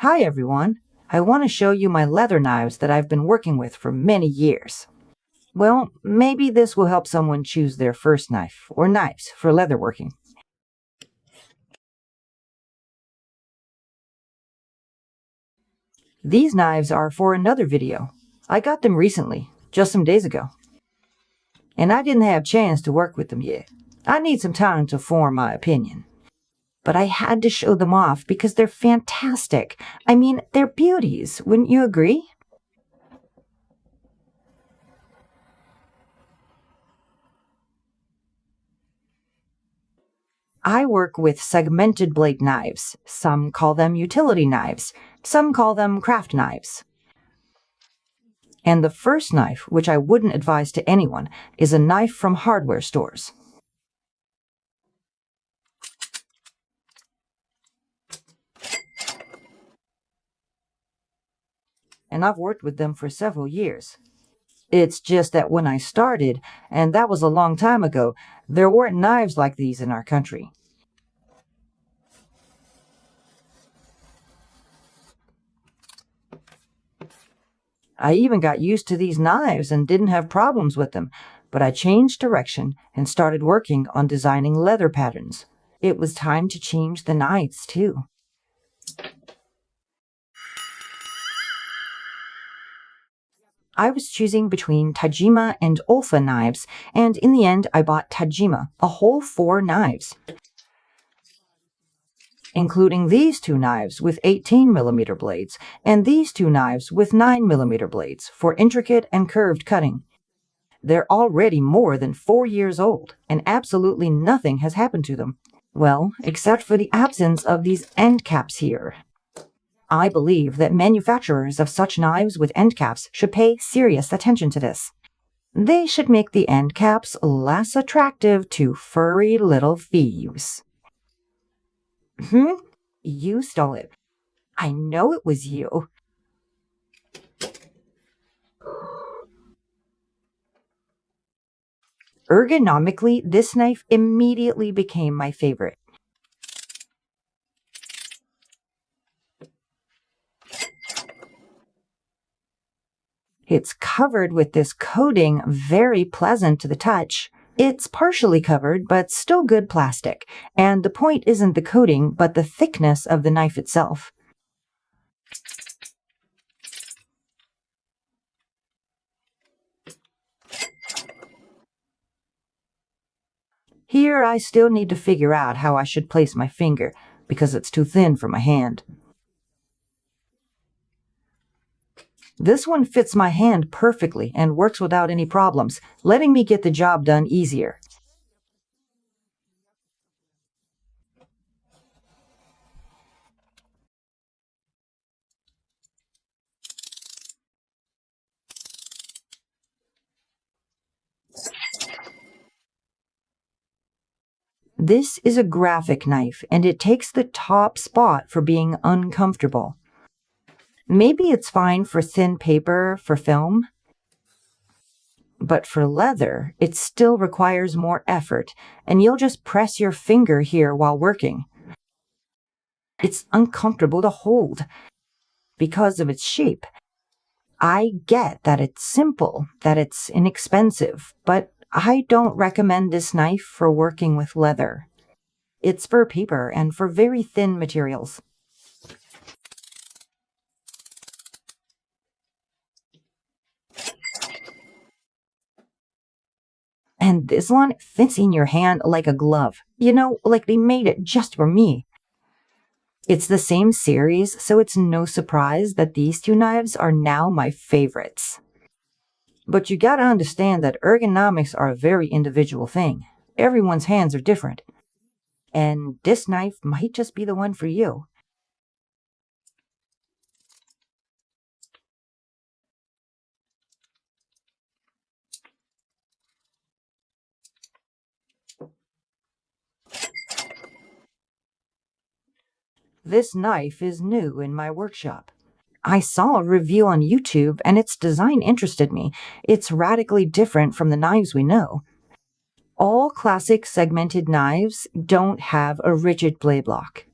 Hi everyone. I want to show you my leather knives that I've been working with for many years. Well, maybe this will help someone choose their first knife or knives for leatherworking. These knives are for another video. I got them recently, just some days ago. And I didn't have a chance to work with them yet. I need some time to form my opinion. But I had to show them off because they're fantastic. I mean, they're beauties, wouldn't you agree? I work with segmented blade knives. Some call them utility knives. Some call them craft knives. And the first knife, which I wouldn't advise to anyone, is a knife from hardware stores. And I've worked with them for several years. It's just that when I started, and that was a long time ago, there weren't knives like these in our country. I even got used to these knives and didn't have problems with them, but I changed direction and started working on designing leather patterns. It was time to change the knives, too. I was choosing between TAJIMA and Olfa knives, and in the end I bought TAJIMA, a whole 4 knives, including these 2 knives with 18mm blades, and these 2 knives with 9mm blades for intricate and curved cutting. They're already more than 4 years old, and absolutely nothing has happened to them. Well, except for the absence of these end caps here. I believe that manufacturers of such knives with end caps should pay serious attention to this. They should make the end caps less attractive to furry little thieves. You stole it. I know it was you. Ergonomically, this knife immediately became my favorite. It's covered with this coating, very pleasant to the touch. It's partially covered, but still good plastic, and the point isn't the coating, but the thickness of the knife itself. Here I still need to figure out how I should place my finger, because it's too thin for my hand. This one fits my hand perfectly and works without any problems, letting me get the job done easier. This is a graphic knife, and it takes the top spot for being uncomfortable. Maybe it's fine for thin paper, for film. But for leather, it still requires more effort, and you'll just press your finger here while working. It's uncomfortable to hold because of its shape. I get that it's simple, that it's inexpensive, but I don't recommend this knife for working with leather. It's for paper and for very thin materials. And this one fits in your hand like a glove. You know, like they made it just for me. It's the same series, so it's no surprise that these 2 knives are now my favorites. But you gotta understand that ergonomics are a very individual thing. Everyone's hands are different. And this knife might just be the one for you. This knife is new in my workshop. I saw a review on YouTube and its design interested me. It's radically different from the knives we know. All classic segmented knives don't have a rigid blade block.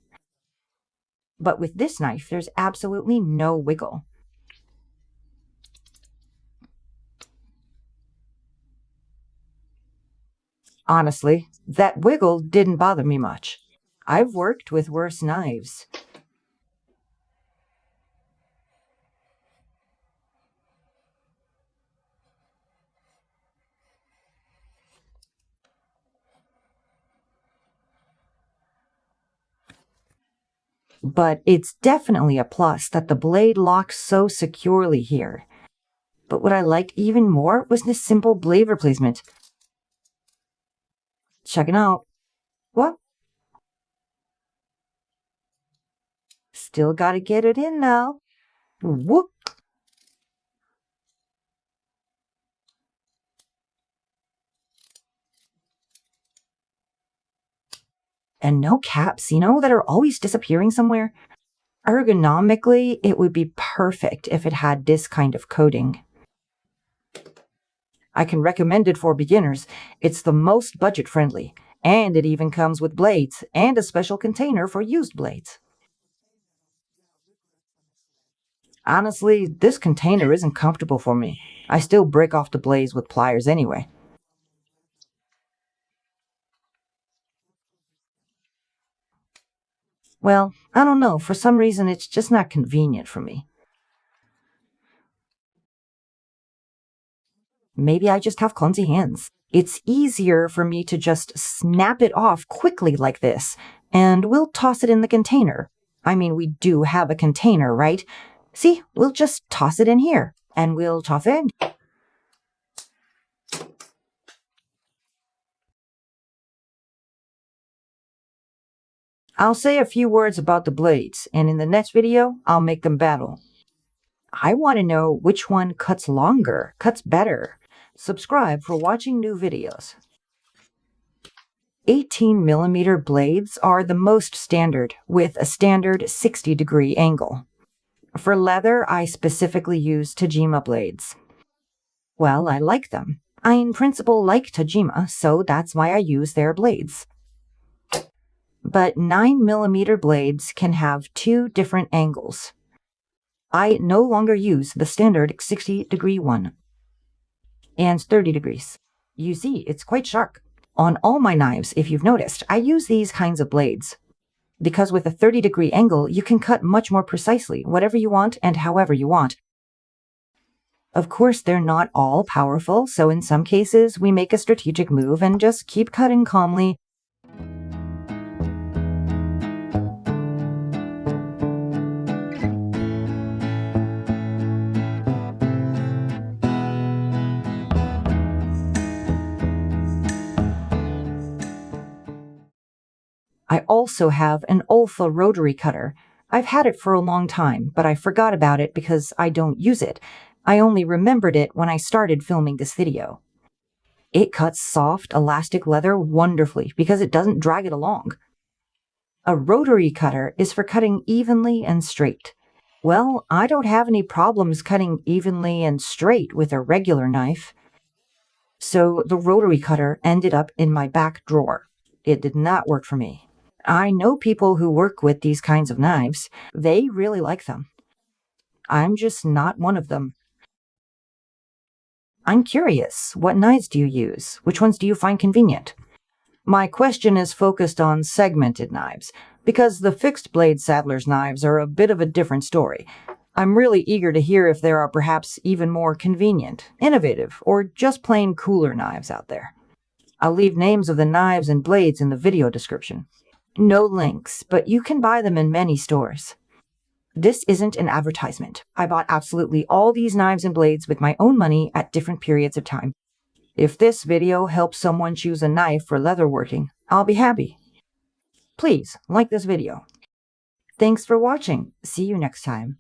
But with this knife, there's absolutely no wiggle. Honestly, that wiggle didn't bother me much. I've worked with worse knives. But it's definitely a plus that the blade locks so securely here. But what I liked even more was this simple blade replacement. Check it out. What? Still gotta get it in now. Whoop. And no caps, that are always disappearing somewhere. Ergonomically, it would be perfect if it had this kind of coating. I can recommend it for beginners. It's the most budget-friendly, and it even comes with blades and a special container for used blades. Honestly, this container isn't comfortable for me. I still break off the blades with pliers anyway. Well, I don't know. For some reason, it's just not convenient for me. Maybe I just have clumsy hands. It's easier for me to just snap it off quickly like this, and we'll toss it in the container. I mean, we do have a container, right? See, we'll just toss it in here, and we'll toss it in. I'll say a few words about the blades, and in the next video, I'll make them battle. I want to know which one cuts longer, cuts better. Subscribe for watching new videos. 18mm blades are the most standard, with a standard 60-degree angle. For leather, I specifically use TAJIMA blades. Well, I like them. I in principle like TAJIMA, so that's why I use their blades. But 9mm blades can have two different angles. I no longer use the standard 60-degree one. And 30 degrees. You see, it's quite sharp. On all my knives, if you've noticed, I use these kinds of blades. Because with a 30-degree angle, you can cut much more precisely, whatever you want and however you want. Of course, they're not all powerful, so in some cases, we make a strategic move and just keep cutting calmly. I also have an Olfa rotary cutter. I've had it for a long time, but I forgot about it because I don't use it. I only remembered it when I started filming this video. It cuts soft, elastic leather wonderfully because it doesn't drag it along. A rotary cutter is for cutting evenly and straight. Well, I don't have any problems cutting evenly and straight with a regular knife. So the rotary cutter ended up in my back drawer. It did not work for me. I know people who work with these kinds of knives. They really like them. I'm just not one of them. I'm curious, what knives do you use? Which ones do you find convenient? My question is focused on segmented knives, because the fixed blade saddler's knives are a bit of a different story. I'm really eager to hear if there are perhaps even more convenient, innovative, or just plain cooler knives out there. I'll leave names of the knives and blades in the video description. No links, but you can buy them in many stores. This isn't an advertisement. I bought absolutely all these knives and blades with my own money at different periods of time. If this video helps someone choose a knife for leatherworking, I'll be happy. Please like this video. Thanks for watching. See you next time.